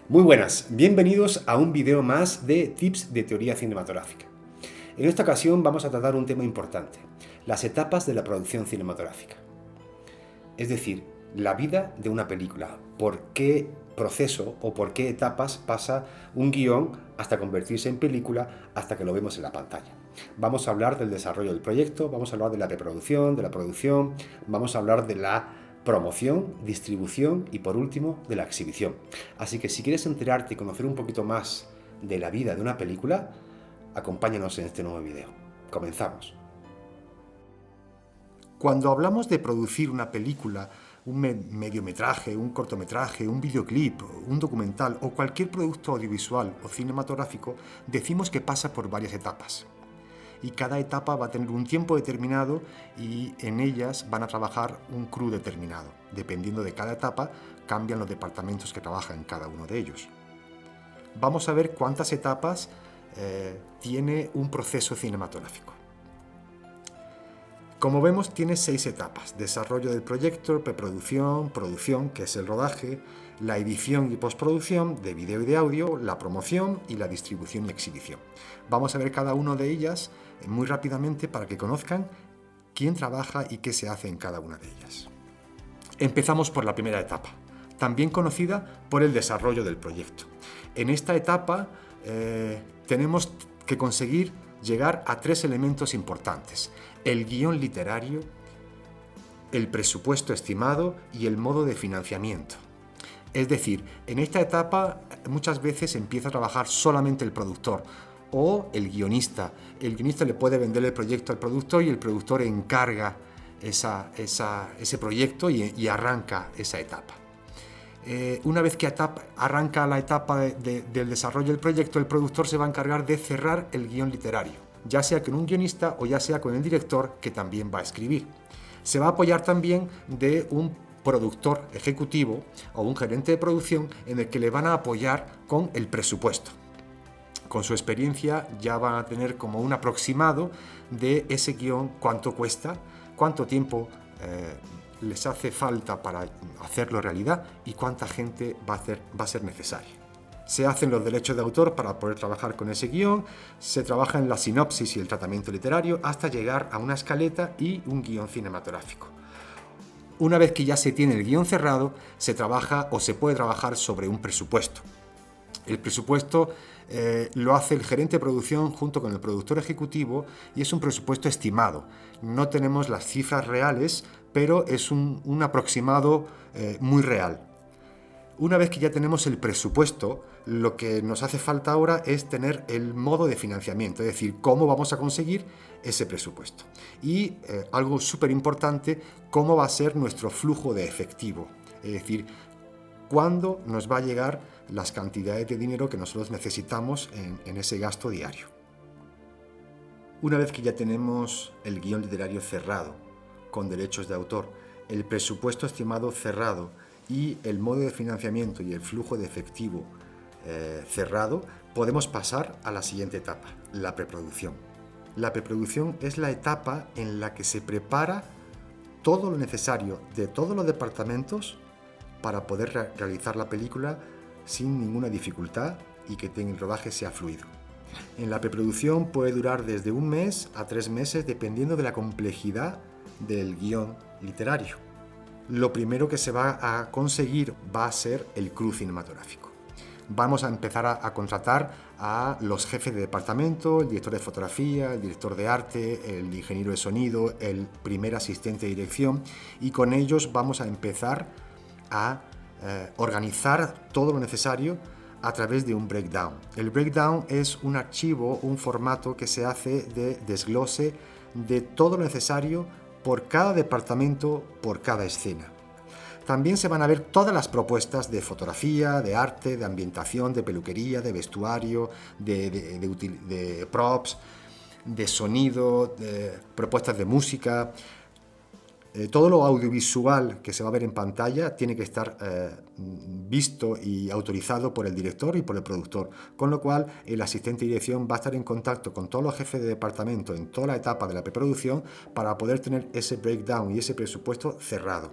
Muy buenas, bienvenidos a un video más de tips de teoría cinematográfica. En esta ocasión vamos a tratar un tema importante, las etapas de la producción cinematográfica. Es decir, la vida de una película, por qué proceso o por qué etapas pasa un guión hasta convertirse en película, hasta que lo vemos en la pantalla. Vamos a hablar del desarrollo del proyecto, vamos a hablar de la preproducción, de la producción, vamos a hablar de la promoción, distribución y por último de la exhibición. Así que si quieres enterarte y conocer un poquito más de la vida de una película, acompáñanos en este nuevo video. Comenzamos. Cuando hablamos de producir una película, un mediometraje, un cortometraje, un videoclip, un documental o cualquier producto audiovisual o cinematográfico, decimos que pasa por varias etapas. Y cada etapa va a tener un tiempo determinado y en ellas van a trabajar un crew determinado. Dependiendo de cada etapa, cambian los departamentos que trabajan en cada uno de ellos. Vamos a ver cuántas etapas tiene un proceso cinematográfico. Como vemos, tiene 6 etapas: desarrollo del proyecto, preproducción, producción, que es el rodaje, la edición y postproducción de vídeo y de audio, la promoción y la distribución y exhibición. Vamos a ver cada una de ellas muy rápidamente para que conozcan quién trabaja y qué se hace en cada una de ellas. Empezamos por la primera etapa, también conocida por el desarrollo del proyecto. En esta etapa tenemos que conseguir llegar a 3 elementos importantes: el guión literario, el presupuesto estimado y el modo de financiamiento. Es decir, en esta etapa muchas veces empieza a trabajar solamente el productor o el guionista. El guionista le puede vender el proyecto al productor y el productor encarga ese proyecto y arranca esa etapa. Una vez que arranca la etapa del desarrollo del proyecto, el productor se va a encargar de cerrar el guión literario, ya sea con un guionista o ya sea con el director, que también va a escribir. Se va a apoyar también de un productor ejecutivo o un gerente de producción en el que le van a apoyar con el presupuesto. Con su experiencia ya van a tener como un aproximado de ese guión, cuánto cuesta, cuánto tiempo les hace falta para hacerlo realidad y cuánta gente va a ser necesaria. Se hacen los derechos de autor para poder trabajar con ese guión, se trabaja en la sinopsis y el tratamiento literario hasta llegar a una escaleta y un guión cinematográfico. Una vez que ya se tiene el guión cerrado, se trabaja o se puede trabajar sobre un presupuesto. El presupuesto lo hace el gerente de producción junto con el productor ejecutivo y es un presupuesto estimado. No tenemos las cifras reales, pero es un aproximado muy real. Una vez que ya tenemos el presupuesto, lo que nos hace falta ahora es tener el modo de financiamiento, es decir, cómo vamos a conseguir ese presupuesto. Y algo súper importante, cómo va a ser nuestro flujo de efectivo, es decir, cuándo nos va a llegar las cantidades de dinero que nosotros necesitamos en ese gasto diario. Una vez que ya tenemos el guión literario cerrado, con derechos de autor, el presupuesto estimado cerrado y el modo de financiamiento y el flujo de efectivo cerrado, podemos pasar a la siguiente etapa, la preproducción. La preproducción es la etapa en la que se prepara todo lo necesario de todos los departamentos para poder realizar la película sin ninguna dificultad y que el rodaje sea fluido. En la preproducción puede durar desde 1 mes a 3 meses dependiendo de la complejidad del guión literario. Lo primero que se va a conseguir va a ser el crew cinematográfico. Vamos a empezar a contratar a los jefes de departamento, el director de fotografía, el director de arte, el ingeniero de sonido, el primer asistente de dirección, y con ellos vamos a empezar a organizar todo lo necesario a través de un breakdown. El breakdown es un archivo, un formato que se hace de desglose de todo lo necesario por cada departamento, por cada escena. También se van a ver todas las propuestas de fotografía, de arte, de ambientación, de peluquería, de vestuario, de props, de sonido, de propuestas de música. Todo lo audiovisual que se va a ver en pantalla tiene que estar visto y autorizado por el director y por el productor, con lo cual el asistente de dirección va a estar en contacto con todos los jefes de departamento en toda la etapa de la preproducción para poder tener ese breakdown y ese presupuesto cerrado.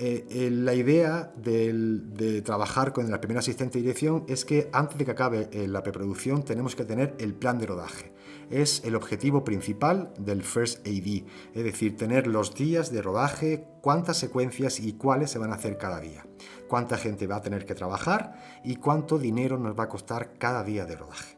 La idea de trabajar con el primer asistente de dirección es que antes de que acabe la preproducción tenemos que tener el plan de rodaje. Es el objetivo principal del First AD, es decir, tener los días de rodaje, cuántas secuencias y cuáles se van a hacer cada día, cuánta gente va a tener que trabajar y cuánto dinero nos va a costar cada día de rodaje.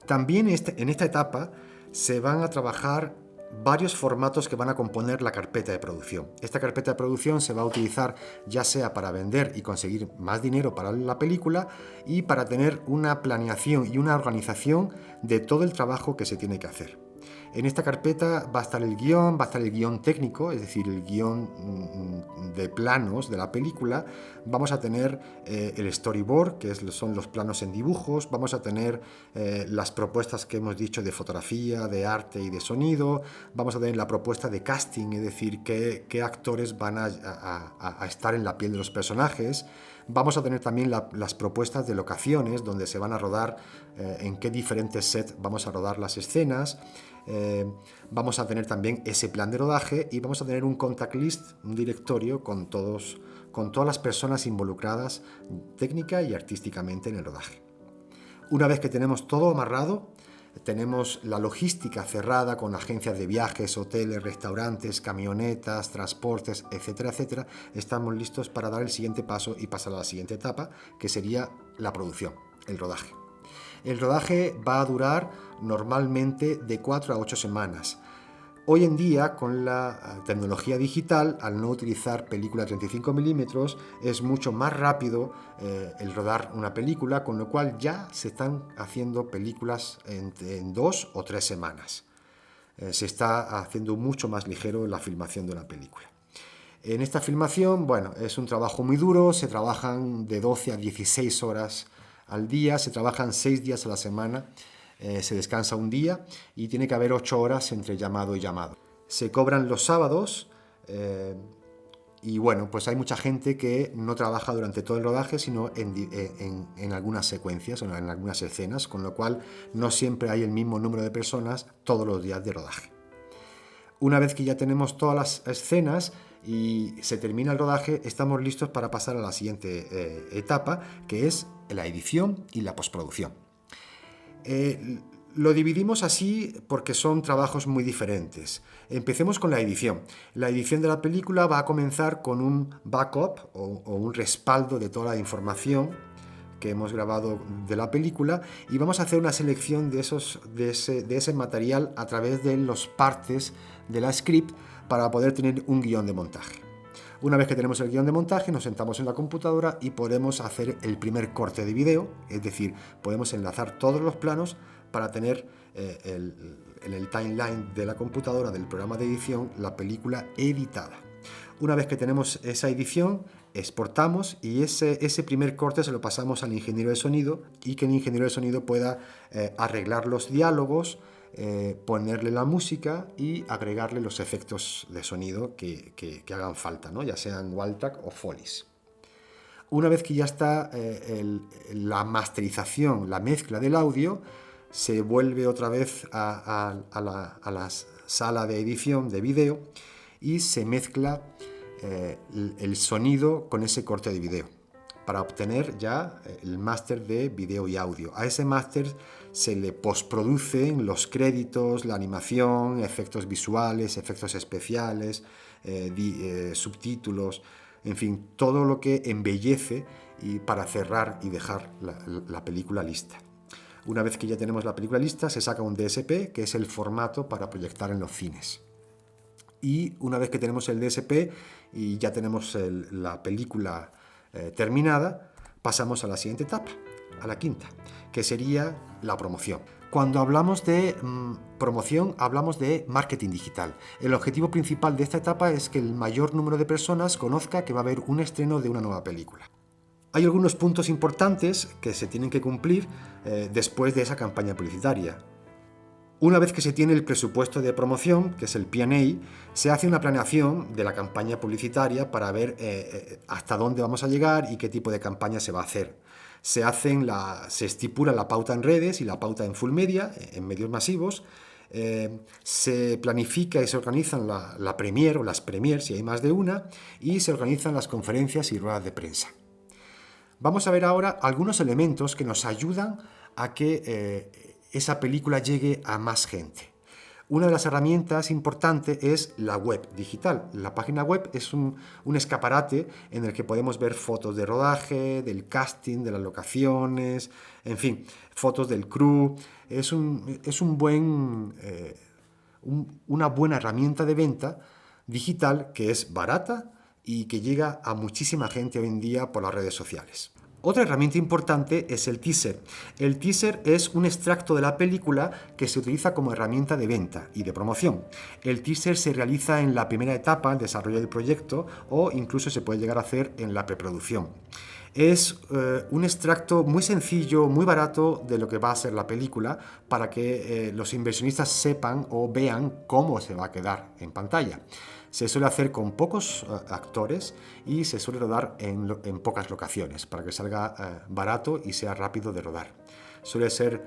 También en esta etapa se van a trabajar varios formatos que van a componer la carpeta de producción. Esta carpeta de producción se va a utilizar ya sea para vender y conseguir más dinero para la película y para tener una planeación y una organización de todo el trabajo que se tiene que hacer. En esta carpeta va a estar el guión, va a estar el guión técnico, es decir, el guión de planos de la película. Vamos a tener el storyboard, que son los planos en dibujos. Vamos a tener las propuestas que hemos dicho de fotografía, de arte y de sonido. Vamos a tener la propuesta de casting, es decir, qué actores van a estar en la piel de los personajes. Vamos a tener también las propuestas de locaciones, donde se van a rodar, en qué diferentes sets vamos a rodar las escenas. Vamos a tener también ese plan de rodaje y vamos a tener un contact list, un directorio con todas las personas involucradas técnica y artísticamente en el rodaje. Una vez que tenemos todo amarrado, tenemos la logística cerrada con agencias de viajes, hoteles, restaurantes, camionetas, transportes, etcétera, etcétera. Estamos listos para dar el siguiente paso y pasar a la siguiente etapa, que sería la producción, el rodaje. El rodaje va a durar normalmente de 4 a 8 semanas. Hoy en día, con la tecnología digital, al no utilizar película 35 milímetros, es mucho más rápido el rodar una película, con lo cual ya se están haciendo películas en 2 o 3 semanas. Se está haciendo mucho más ligero la filmación de una película. En esta filmación, bueno, es un trabajo muy duro, se trabajan de 12 a 16 horas al día, se trabajan 6 días a la semana. Se descansa un día y tiene que haber 8 horas entre llamado y llamado. Se cobran los sábados y bueno, pues hay mucha gente que no trabaja durante todo el rodaje, sino en algunas secuencias o en algunas escenas, con lo cual no siempre hay el mismo número de personas todos los días de rodaje. Una vez que ya tenemos todas las escenas y se termina el rodaje, estamos listos para pasar a la siguiente etapa, que es la edición y la postproducción. Lo dividimos así porque son trabajos muy diferentes. Empecemos con la edición. La edición de la película va a comenzar con un backup o un respaldo de toda la información que hemos grabado de la película y vamos a hacer una selección de ese material a través de los partes de la script para poder tener un guión de montaje. Una vez que tenemos el guión de montaje, nos sentamos en la computadora y podemos hacer el primer corte de vídeo, es decir, podemos enlazar todos los planos para tener en el timeline de la computadora del programa de edición la película editada. Una vez que tenemos esa edición, exportamos y ese primer corte se lo pasamos al ingeniero de sonido y que el ingeniero de sonido pueda arreglar los diálogos, ponerle la música y agregarle los efectos de sonido que hagan falta, ¿no? Ya sean wall-track o Foleys. Una vez que ya está la masterización, la mezcla del audio, se vuelve otra vez a la sala de edición de vídeo y se mezcla el sonido con ese corte de vídeo para obtener ya el máster de vídeo y audio. A ese máster se le postproducen los créditos, la animación, efectos visuales, efectos especiales, subtítulos, en fin, todo lo que embellece y para cerrar y dejar la película lista. Una vez que ya tenemos la película lista, se saca un DSP, que es el formato para proyectar en los cines. Y una vez que tenemos el DSP y ya tenemos la película terminada, pasamos a la siguiente etapa, a la quinta, que sería la promoción. Cuando hablamos de promoción, hablamos de marketing digital. El objetivo principal de esta etapa es que el mayor número de personas conozca que va a haber un estreno de una nueva película. Hay algunos puntos importantes que se tienen que cumplir después de esa campaña publicitaria. Una vez que se tiene el presupuesto de promoción, que es el P&A, se hace una planeación de la campaña publicitaria para ver hasta dónde vamos a llegar y qué tipo de campaña se va a hacer. Se estipula la pauta en redes y la pauta en full media, en medios masivos. Se planifica y se organizan la premier o las premiers, si hay más de una, y se organizan las conferencias y ruedas de prensa. Vamos a ver ahora algunos elementos que nos ayudan a que esa película llegue a más gente. Una de las herramientas importantes es la web digital. La página web es un escaparate en el que podemos ver fotos de rodaje, del casting, de las locaciones, en fin, fotos del crew. Es una buena herramienta de venta digital que es barata y que llega a muchísima gente hoy en día por las redes sociales. Otra herramienta importante es el teaser. El teaser es un extracto de la película que se utiliza como herramienta de venta y de promoción. El teaser se realiza en la primera etapa, el desarrollo del proyecto, o incluso se puede llegar a hacer en la preproducción. Es un extracto muy sencillo, muy barato de lo que va a ser la película para que los inversionistas sepan o vean cómo se va a quedar en pantalla. Se suele hacer con pocos actores y se suele rodar en pocas locaciones para que salga barato y sea rápido de rodar. Suele ser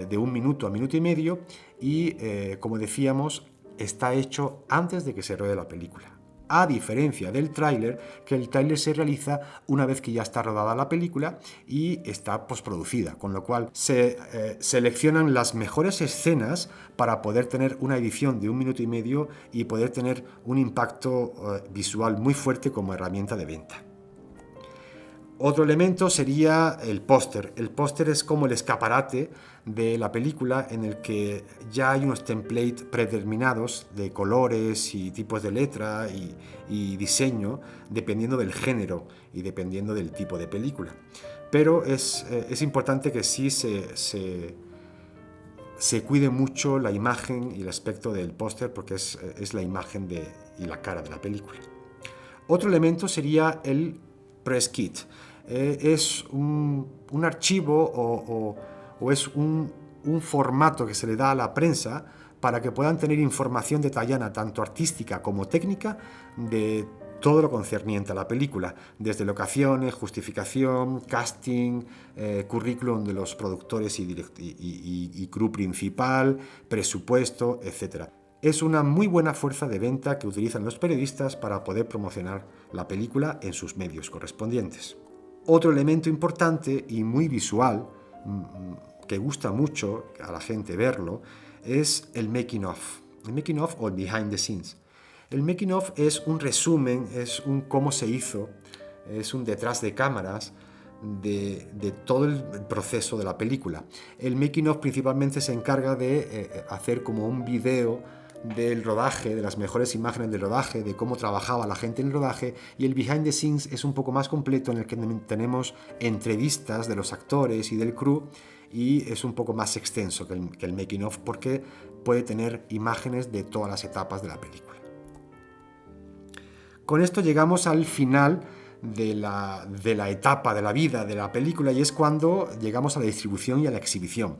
de 1 minuto a 1 minuto y medio y, como decíamos, está hecho antes de que se rode la película. A diferencia del tráiler, que el tráiler se realiza una vez que ya está rodada la película y está postproducida, con lo cual se seleccionan las mejores escenas para poder tener una edición de 1 minuto y medio y poder tener un impacto visual muy fuerte como herramienta de venta. Otro elemento sería el póster. El póster es como el escaparate de la película en el que ya hay unos templates predeterminados de colores y tipos de letra y diseño dependiendo del género y dependiendo del tipo de película. Pero es importante que sí se cuide mucho la imagen y el aspecto del póster porque es la imagen y la cara de la película. Otro elemento sería el press kit. Es un archivo o es un formato que se le da a la prensa para que puedan tener información detallada, tanto artística como técnica, de todo lo concerniente a la película, desde locaciones, justificación, casting, currículum de los productores y crew principal, presupuesto, etc. Es una muy buena fuerza de venta que utilizan los periodistas para poder promocionar la película en sus medios correspondientes. Otro elemento importante y muy visual, que gusta mucho a la gente verlo, es el making of. El making of o el behind the scenes. El making of es un resumen, es un cómo se hizo, es un detrás de cámaras de todo el proceso de la película. El making of principalmente se encarga de hacer como un video del rodaje, de las mejores imágenes del rodaje, de cómo trabajaba la gente en el rodaje, y el behind the scenes es un poco más completo en el que tenemos entrevistas de los actores y del crew y es un poco más extenso que el making of porque puede tener imágenes de todas las etapas de la película. Con esto llegamos al final de la etapa de la vida de la película y es cuando llegamos a la distribución y a la exhibición.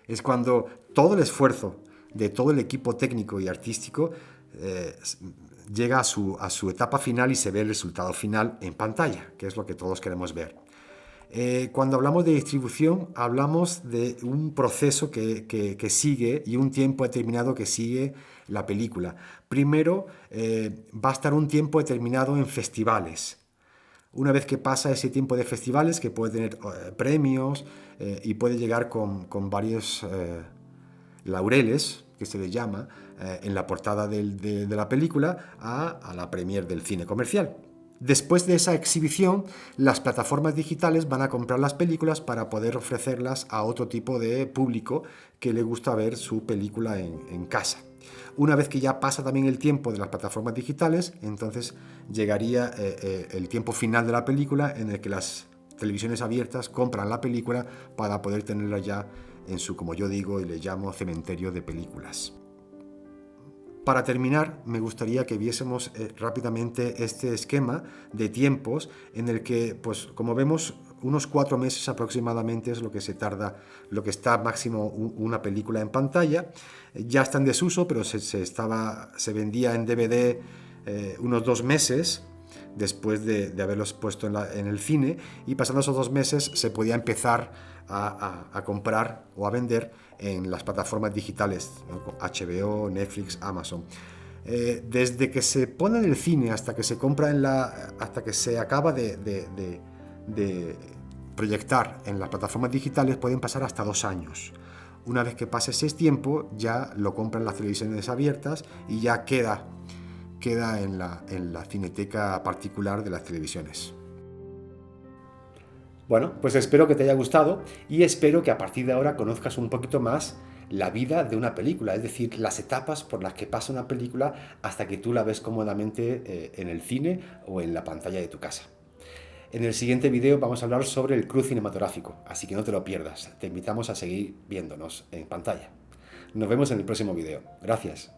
Es cuando todo el esfuerzo de todo el equipo técnico y artístico llega a su etapa final y se ve el resultado final en pantalla, que es lo que todos queremos ver. Cuando hablamos de distribución, hablamos de un proceso que sigue y un tiempo determinado que sigue la película. Primero, va a estar un tiempo determinado en festivales. Una vez que pasa ese tiempo de festivales, que puede tener premios y puede llegar con varios laureles, que se le llama, en la portada de la película, a la premier del cine comercial. Después de esa exhibición, las plataformas digitales van a comprar las películas para poder ofrecerlas a otro tipo de público que le gusta ver su película en casa. Una vez que ya pasa también el tiempo de las plataformas digitales, entonces llegaría el tiempo final de la película en el que las televisiones abiertas compran la película para poder tenerla ya en su, como yo digo y le llamo, cementerio de películas. Para terminar, me gustaría que viésemos rápidamente este esquema de tiempos en el que, pues, como vemos, unos 4 meses aproximadamente es lo que se tarda, lo que está máximo una película en pantalla. Ya está en desuso, pero se vendía en DVD unos 2 meses después de haberlos puesto en el cine, y pasando esos 2 meses se podía empezar a comprar o a vender en las plataformas digitales, ¿no? HBO, Netflix, Amazon. Desde que se pone en el cine hasta que se compra hasta que se acaba de proyectar en las plataformas digitales pueden pasar hasta 2 años. Una vez que pase ese tiempo, ya lo compran las televisiones abiertas y ya queda en la cineteca particular de las televisiones. Bueno, pues espero que te haya gustado y espero que a partir de ahora conozcas un poquito más la vida de una película, es decir, las etapas por las que pasa una película hasta que tú la ves cómodamente en el cine o en la pantalla de tu casa. En el siguiente vídeo vamos a hablar sobre el crew cinematográfico, así que no te lo pierdas. Te invitamos a seguir viéndonos en pantalla. Nos vemos en el próximo vídeo. Gracias.